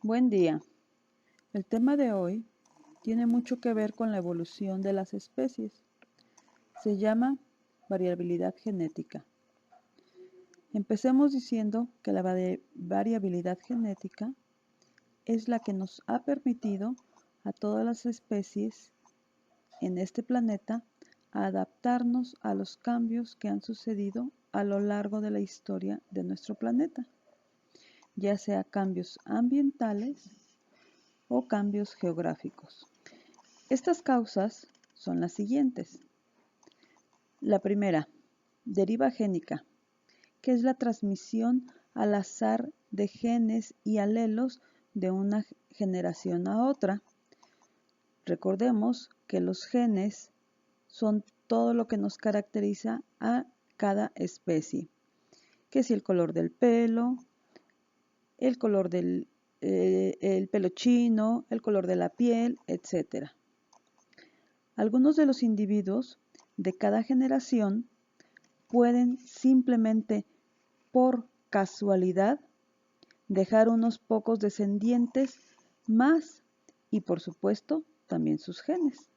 Buen día. El tema de hoy tiene mucho que ver con la evolución de las especies. Se llama variabilidad genética. Empecemos diciendo que la variabilidad genética es la que nos ha permitido a todas las especies en este planeta a adaptarnos a los cambios que han sucedido a lo largo de la historia de nuestro planeta, ya sea cambios ambientales o cambios geográficos. Estas causas son las siguientes. La primera, deriva génica, que es la transmisión al azar de genes y alelos de una generación a otra. Recordemos que los genes son todo lo que nos caracteriza a cada especie, que si el color del pelo, el color del el pelo chino, el color de la piel, etc. Algunos de los individuos de cada generación pueden simplemente por casualidad dejar unos pocos descendientes más y por supuesto también sus genes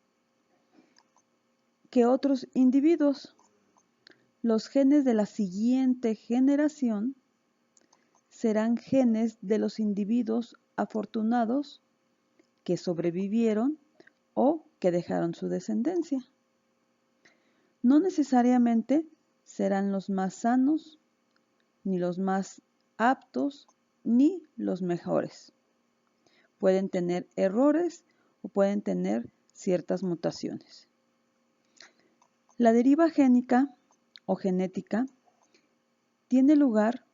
que otros individuos. Los genes de la siguiente generación serán genes de los individuos afortunados que sobrevivieron o que dejaron su descendencia. No necesariamente serán los más sanos, ni los más aptos, ni los mejores. Pueden tener errores o pueden tener ciertas mutaciones. La deriva génica o genética tiene lugar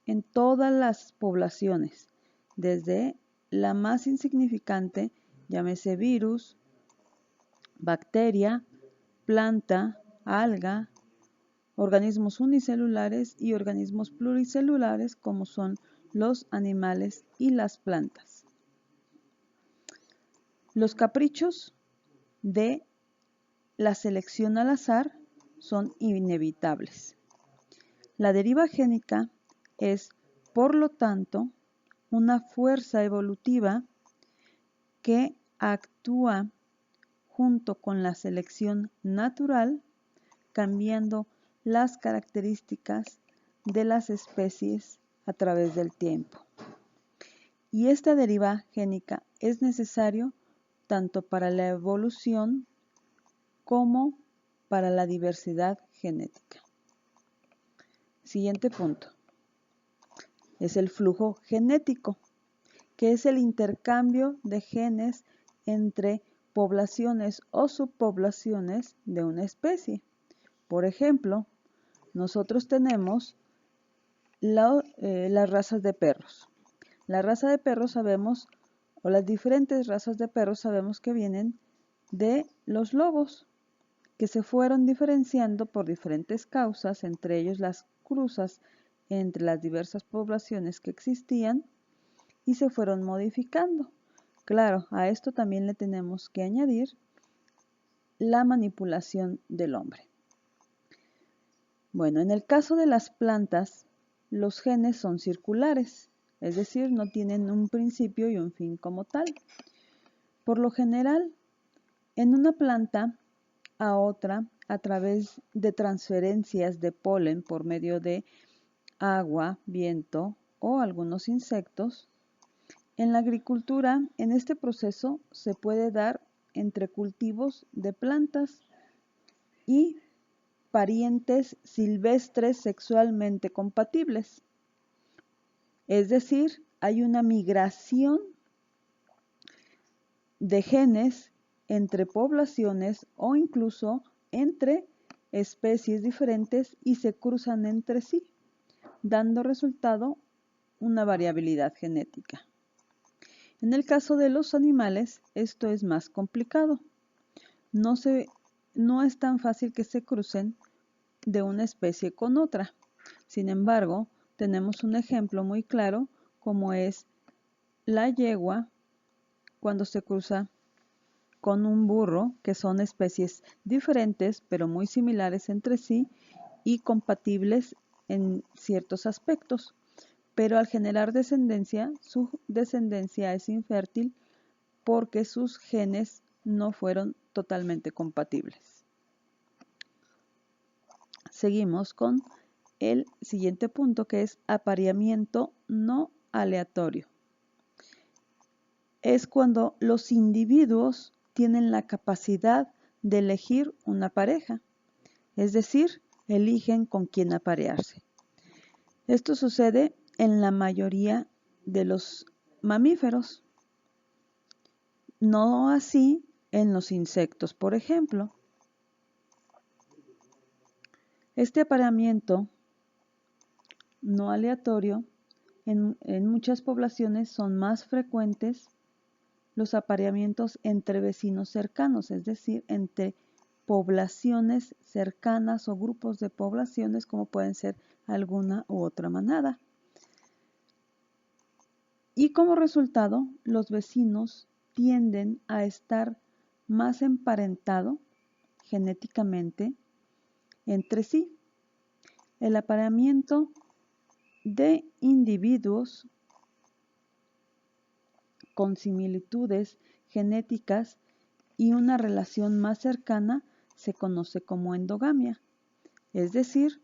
en todas las poblaciones, desde la más insignificante, llámese virus, bacteria, planta, alga, organismos unicelulares y organismos pluricelulares como son los animales y las plantas. Los caprichos de la selección al azar son inevitables. La deriva génica es, por lo tanto, una fuerza evolutiva que actúa junto con la selección natural, cambiando las características de las especies a través del tiempo. Y esta deriva génica es necesario tanto para la evolución como para la diversidad genética. Siguiente punto. Es el flujo genético, que es el intercambio de genes entre poblaciones o subpoblaciones de una especie. Por ejemplo, nosotros tenemos las razas de perros. La raza de perros sabemos, o las diferentes razas de perros sabemos que vienen de los lobos, que se fueron diferenciando por diferentes causas, entre ellos las cruzas entre las diversas poblaciones que existían y se fueron modificando. Claro, a esto también le tenemos que añadir la manipulación del hombre. Bueno, en el caso de las plantas, los genes son circulares, es decir, no tienen un principio y un fin como tal. Por lo general, en una planta a otra, a través de transferencias de polen por medio de agua, viento o algunos insectos, en la agricultura, en este proceso se puede dar entre cultivos de plantas y parientes silvestres sexualmente compatibles. Es decir, hay una migración de genes entre poblaciones o incluso entre especies diferentes y se cruzan entre sí, dando resultado una variabilidad genética. En el caso de los animales, esto es más complicado. No es tan fácil que se crucen de una especie con otra. Sin embargo, tenemos un ejemplo muy claro como es la yegua cuando se cruza con un burro, que son especies diferentes pero muy similares entre sí y compatibles en ciertos aspectos, pero al generar descendencia, su descendencia es infértil porque sus genes no fueron totalmente compatibles. Seguimos con el siguiente punto, que es apareamiento no aleatorio. Es cuando los individuos tienen la capacidad de elegir una pareja, es decir, eligen con quién aparearse. Esto sucede en la mayoría de los mamíferos, no así en los insectos, por ejemplo. Este apareamiento no aleatorio en muchas poblaciones son más frecuentes los apareamientos entre vecinos cercanos, es decir, entre poblaciones cercanas o grupos de poblaciones como pueden ser alguna u otra manada. Y como resultado, los vecinos tienden a estar más emparentados genéticamente entre sí. El apareamiento de individuos con similitudes genéticas y una relación más cercana se conoce como endogamia, es decir,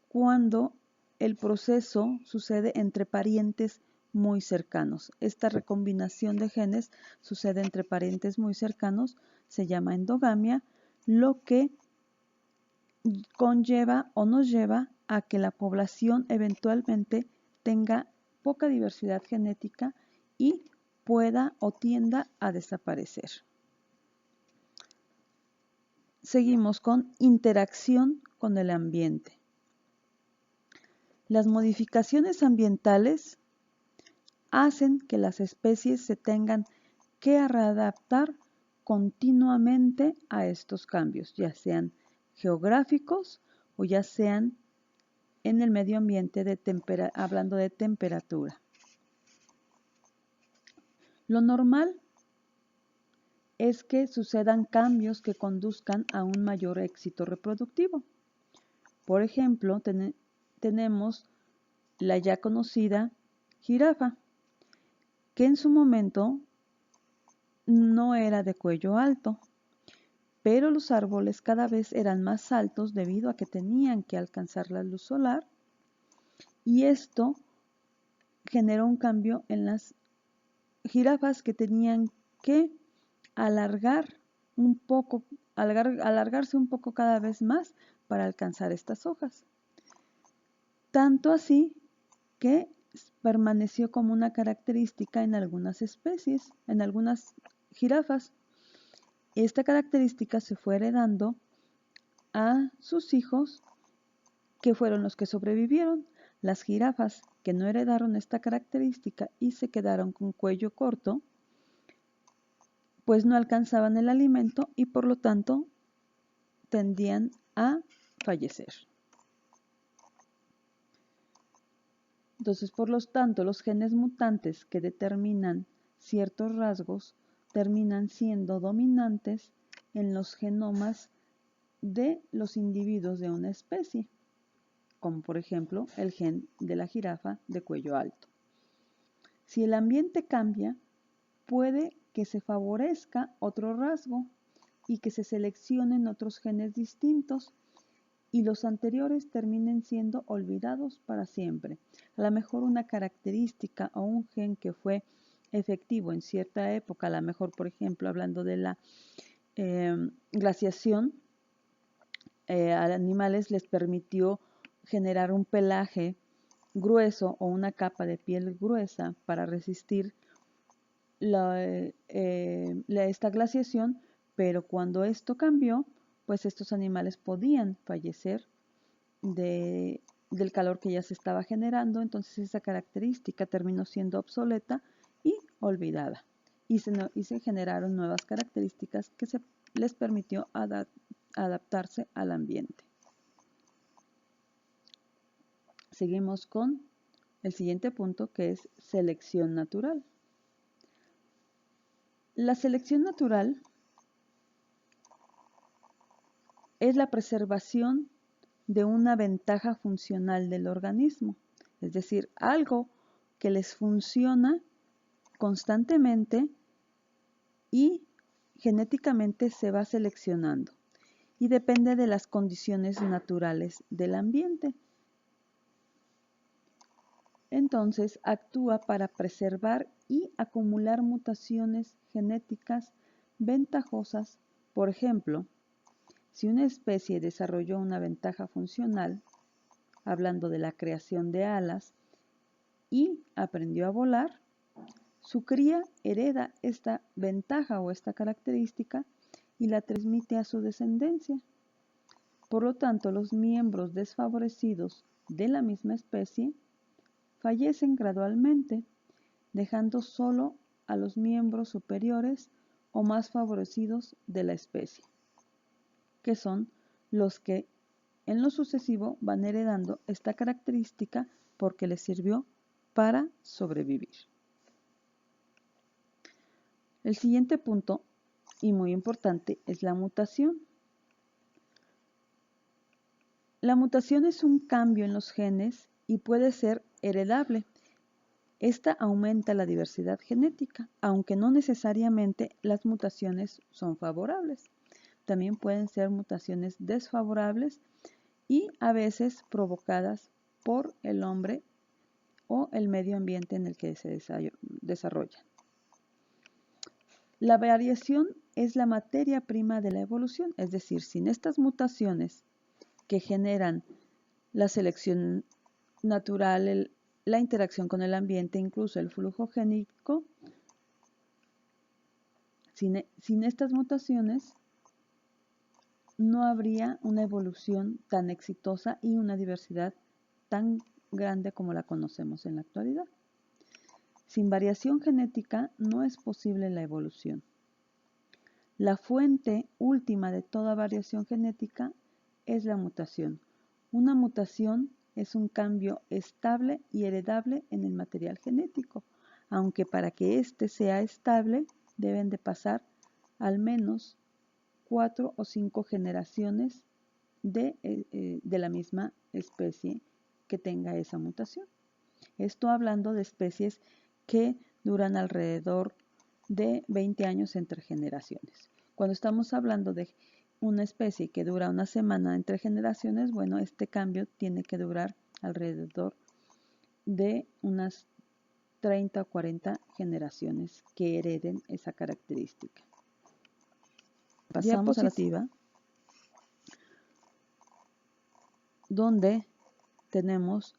cuando el proceso sucede entre parientes muy cercanos. Esta recombinación de genes sucede entre parientes muy cercanos, se llama endogamia, lo que conlleva o nos lleva a que la población eventualmente tenga poca diversidad genética y pueda o tienda a desaparecer. Seguimos con interacción con el ambiente. Las modificaciones ambientales hacen que las especies se tengan que readaptar continuamente a estos cambios, ya sean geográficos o ya sean en el medio ambiente hablando de temperatura. Lo normal es que sucedan cambios que conduzcan a un mayor éxito reproductivo. Por ejemplo, tenemos la ya conocida jirafa, que en su momento no era de cuello alto, pero los árboles cada vez eran más altos debido a que tenían que alcanzar la luz solar, y esto generó un cambio en las jirafas que tenían que alargarse un poco cada vez más para alcanzar estas hojas. Tanto así que permaneció como una característica en algunas especies, en algunas jirafas. Esta característica se fue heredando a sus hijos, que fueron los que sobrevivieron. Las jirafas que no heredaron esta característica y se quedaron con cuello corto, pues no alcanzaban el alimento y por lo tanto tendían a fallecer. Entonces, por lo tanto, los genes mutantes que determinan ciertos rasgos terminan siendo dominantes en los genomas de los individuos de una especie, como por ejemplo el gen de la jirafa de cuello alto. Si el ambiente cambia, puede que se favorezca otro rasgo y que se seleccionen otros genes distintos y los anteriores terminen siendo olvidados para siempre. A lo mejor una característica o un gen que fue efectivo en cierta época, a lo mejor, por ejemplo, hablando de la glaciación, a animales les permitió generar un pelaje grueso o una capa de piel gruesa para resistir esta glaciación, pero cuando esto cambió, pues estos animales podían fallecer del calor que ya se estaba generando, entonces esa característica terminó siendo obsoleta y olvidada. Y se generaron nuevas características que se les permitió adaptarse al ambiente. Seguimos con el siguiente punto, que es selección natural. La selección natural es la preservación de una ventaja funcional del organismo, es decir, algo que les funciona constantemente y genéticamente se va seleccionando y depende de las condiciones naturales del ambiente. Entonces actúa para preservar y acumular mutaciones genéticas ventajosas. Por ejemplo, si una especie desarrolló una ventaja funcional, hablando de la creación de alas, y aprendió a volar, su cría hereda esta ventaja o esta característica y la transmite a su descendencia. Por lo tanto, los miembros desfavorecidos de la misma especie fallecen gradualmente, dejando solo a los miembros superiores o más favorecidos de la especie, que son los que en lo sucesivo van heredando esta característica porque les sirvió para sobrevivir. El siguiente punto, y muy importante, es la mutación. La mutación es un cambio en los genes y puede ser heredable. Esta aumenta la diversidad genética, aunque no necesariamente las mutaciones son favorables. También pueden ser mutaciones desfavorables y a veces provocadas por el hombre o el medio ambiente en el que se desarrollan. La variación es la materia prima de la evolución, es decir, sin estas mutaciones que generan la selección natural, la interacción con el ambiente, incluso el flujo génico, sin estas mutaciones no habría una evolución tan exitosa y una diversidad tan grande como la conocemos en la actualidad. Sin variación genética no es posible la evolución. La fuente última de toda variación genética es la mutación. Una mutación es un cambio estable y heredable en el material genético, aunque para que éste sea estable deben de pasar al menos 4 o 5 generaciones de la misma especie que tenga esa mutación. Esto hablando de especies que duran alrededor de 20 años entre generaciones. Cuando estamos hablando de una especie que dura una semana entre generaciones, bueno, este cambio tiene que durar alrededor de unas 30 o 40 generaciones que hereden esa característica. Pasamos a la diapositiva donde tenemos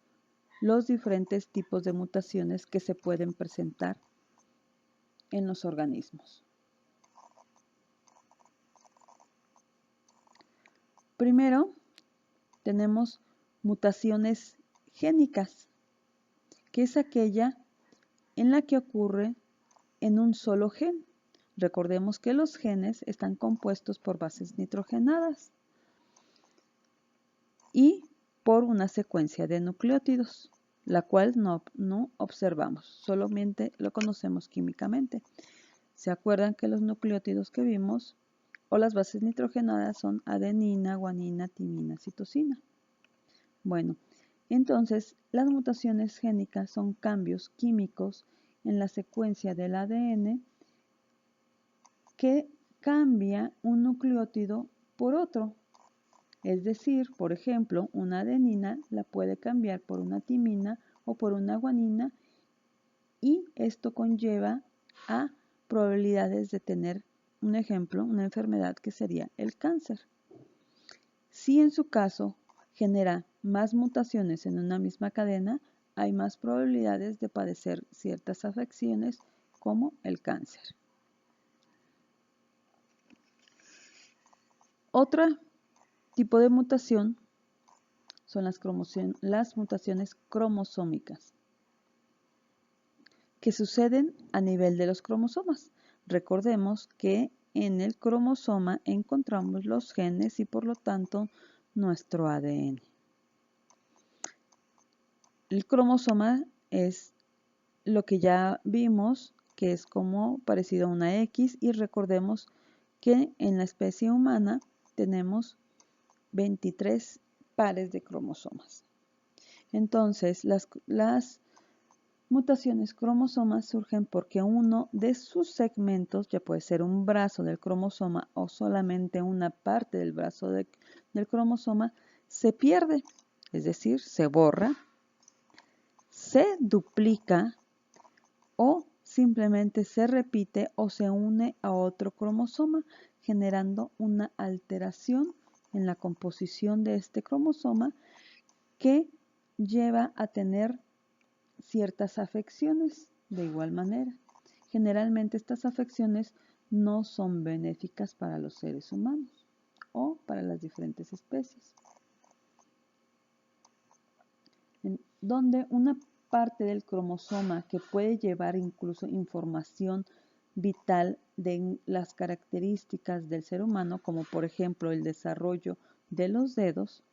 los diferentes tipos de mutaciones que se pueden presentar en los organismos. Primero, tenemos mutaciones génicas, que es aquella en la que ocurre en un solo gen. Recordemos que los genes están compuestos por bases nitrogenadas y por una secuencia de nucleótidos, la cual no observamos, solamente lo conocemos químicamente. ¿Se acuerdan que los nucleótidos que vimos o las bases nitrogenadas son adenina, guanina, timina, citosina? Bueno, entonces las mutaciones génicas son cambios químicos en la secuencia del ADN que cambia un nucleótido por otro. Es decir, por ejemplo, una adenina la puede cambiar por una timina o por una guanina y esto conlleva a probabilidades de tener un ejemplo, una enfermedad que sería el cáncer. Si en su caso genera más mutaciones en una misma cadena, hay más probabilidades de padecer ciertas afecciones como el cáncer. Otro tipo de mutación son las mutaciones cromosómicas, que suceden a nivel de los cromosomas. Recordemos que en el cromosoma encontramos los genes y por lo tanto nuestro ADN. El cromosoma es lo que ya vimos, que es como parecido a una X, y recordemos que en la especie humana tenemos 23 pares de cromosomas. Entonces, las mutaciones cromosomas surgen porque uno de sus segmentos, ya puede ser un brazo del cromosoma o solamente una parte del brazo del cromosoma, se pierde, es decir, se borra, se duplica o simplemente se repite o se une a otro cromosoma, generando una alteración en la composición de este cromosoma que lleva a tener ciertas afecciones de igual manera. Generalmente estas afecciones no son benéficas para los seres humanos o para las diferentes especies. Donde una parte del cromosoma que puede llevar incluso información vital de las características del ser humano, como por ejemplo el desarrollo de los dedos,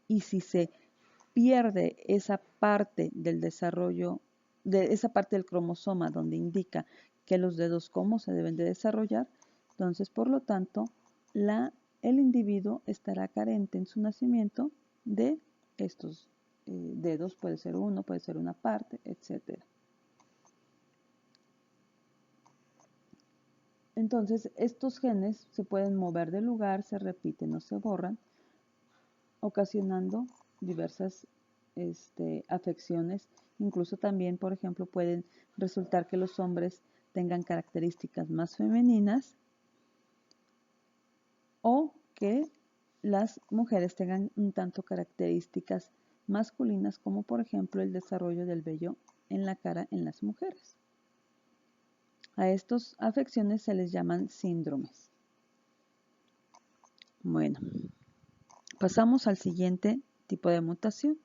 y si se pierde esa parte del desarrollo, de esa parte del cromosoma donde indica que los dedos cómo se deben de desarrollar, entonces por lo tanto el individuo estará carente en su nacimiento de estos dedos, puede ser uno, puede ser una parte, etc. Entonces estos genes se pueden mover de lugar, se repiten o se borran, ocasionando diversas afecciones. Incluso también, por ejemplo, pueden resultar que los hombres tengan características más femeninas o que las mujeres tengan un tanto características masculinas, como por ejemplo el desarrollo del vello en la cara en las mujeres. A estas afecciones se les llaman síndromes. Bueno, pasamos al siguiente tipo de mutación.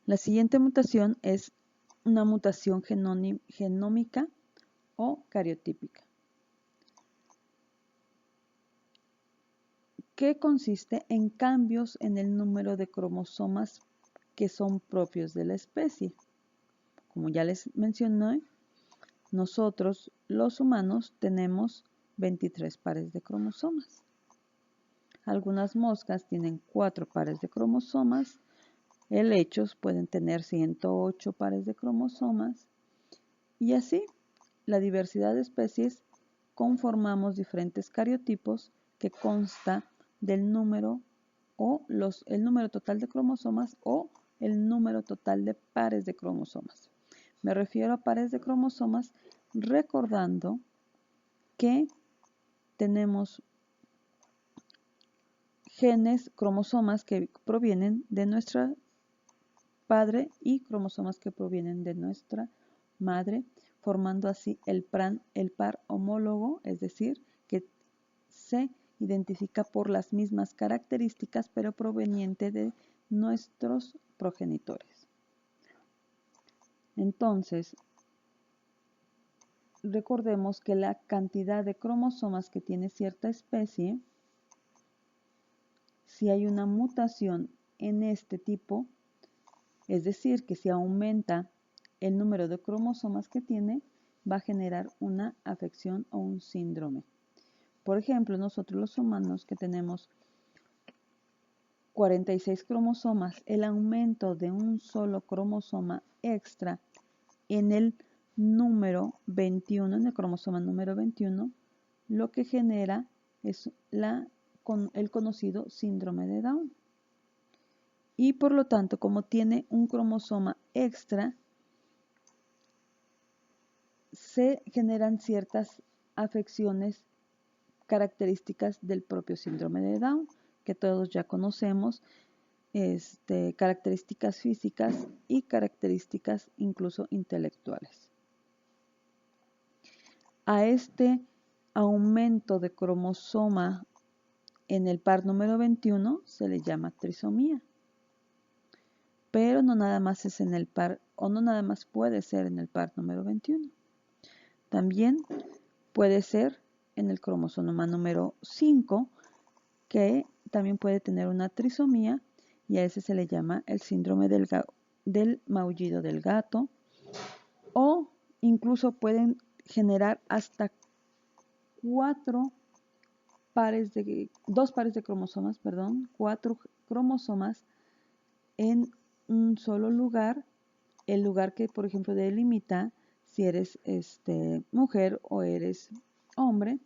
La siguiente mutación es una mutación genómica o cariotípica, que consiste en cambios en el número de cromosomas que son propios de la especie. Como ya les mencioné, nosotros los humanos tenemos 23 pares de cromosomas. Algunas moscas tienen 4 pares de cromosomas. Helechos pueden tener 108 pares de cromosomas. Y así, la diversidad de especies conformamos diferentes cariotipos que consta del número o el número total de cromosomas o el número total de pares de cromosomas. Me refiero a pares de cromosomas recordando que tenemos genes, cromosomas que provienen de nuestra padre y cromosomas que provienen de nuestra madre, formando así el par homólogo, es decir, que se identifica por las mismas características, pero proveniente de nuestros progenitores. Entonces, recordemos que la cantidad de cromosomas que tiene cierta especie, si hay una mutación en este tipo, es decir, que si aumenta el número de cromosomas que tiene, va a generar una afección o un síndrome. Por ejemplo, nosotros los humanos que tenemos 46 cromosomas, el aumento de un solo cromosoma extra en el número 21, en el cromosoma número 21, lo que genera es el conocido síndrome de Down. Y por lo tanto, como tiene un cromosoma extra, se generan ciertas afecciones características del propio síndrome de Down, que todos ya conocemos, características físicas y características incluso intelectuales. A este aumento de cromosoma en el par número 21 se le llama trisomía. Pero no nada más es en el par, o no nada más puede ser en el par número 21. También puede ser en el cromosoma número 5, que también puede tener una trisomía, y a ese se le llama el síndrome del maullido del gato, o incluso pueden generar hasta 4 dos pares de cromosomas, perdón, 4 cromosomas en un solo lugar, el lugar que, por ejemplo, delimita si eres mujer o eres hombre,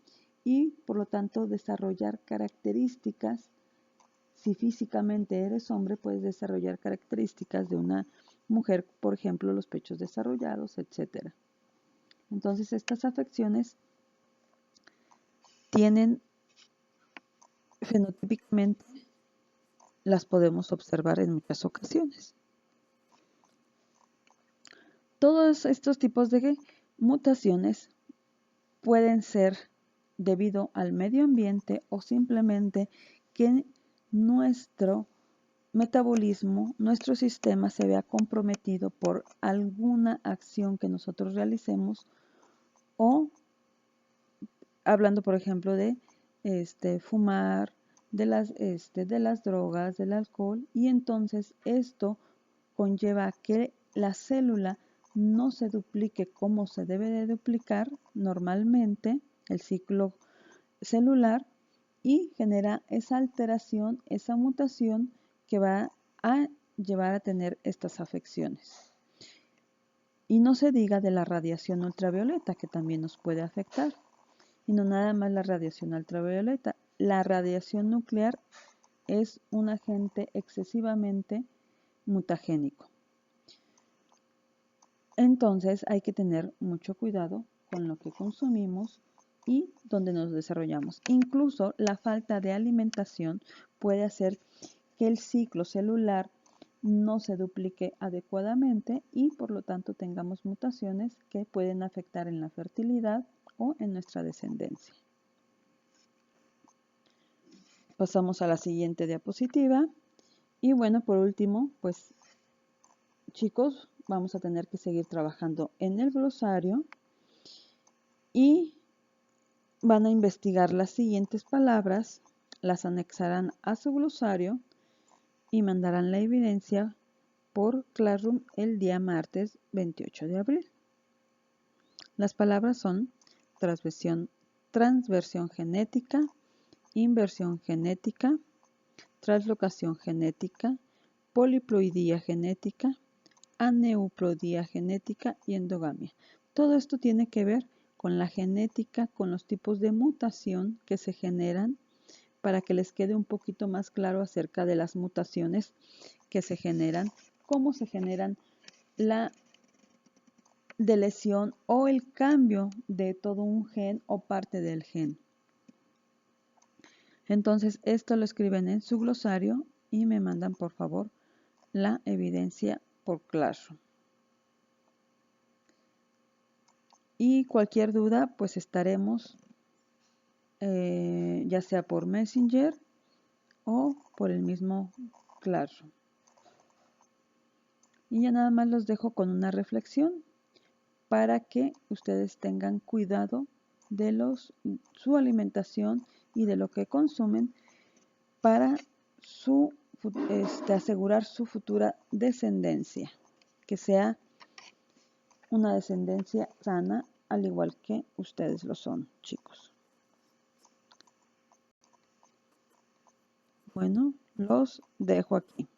y por lo tanto desarrollar características. Si físicamente eres hombre, puedes desarrollar características de una mujer, por ejemplo, los pechos desarrollados, etc. Entonces, estas afecciones tienen fenotípicamente, las podemos observar en muchas ocasiones. Todos estos tipos de mutaciones pueden ser debido al medio ambiente o simplemente que nuestro metabolismo, nuestro sistema se vea comprometido por alguna acción que nosotros realicemos, o hablando por ejemplo de fumar, de las drogas, del alcohol, y entonces esto conlleva a que la célula no se duplique como se debe de duplicar normalmente, el ciclo celular, y genera esa alteración, esa mutación que va a llevar a tener estas afecciones. Y no se diga de la radiación ultravioleta, que también nos puede afectar. Y no nada más la radiación ultravioleta. La radiación nuclear es un agente excesivamente mutagénico. Entonces hay que tener mucho cuidado con lo que consumimos y donde nos desarrollamos. Incluso la falta de alimentación puede hacer que el ciclo celular no se duplique adecuadamente y por lo tanto tengamos mutaciones que pueden afectar en la fertilidad o en nuestra descendencia. Pasamos a la siguiente diapositiva. Y bueno, por último, pues chicos, vamos a tener que seguir trabajando en el glosario y van a investigar las siguientes palabras, las anexarán a su glosario y mandarán la evidencia por Classroom el día martes 28 de abril. Las palabras son transversión genética, inversión genética, translocación genética, poliploidía genética, aneuploidía genética y endogamia. Todo esto tiene que ver con la genética, con los tipos de mutación que se generan, para que les quede un poquito más claro acerca de las mutaciones que se generan, cómo se generan la deleción o el cambio de todo un gen o parte del gen. Entonces, esto lo escriben en su glosario y me mandan por favor la evidencia por Classroom. Y cualquier duda, pues estaremos ya sea por Messenger o por el mismo Classroom. Y ya nada más los dejo con una reflexión para que ustedes tengan cuidado de su alimentación y de lo que consumen para asegurar su futura descendencia, que sea una descendencia sana, al igual que ustedes lo son, chicos. Bueno, los dejo aquí.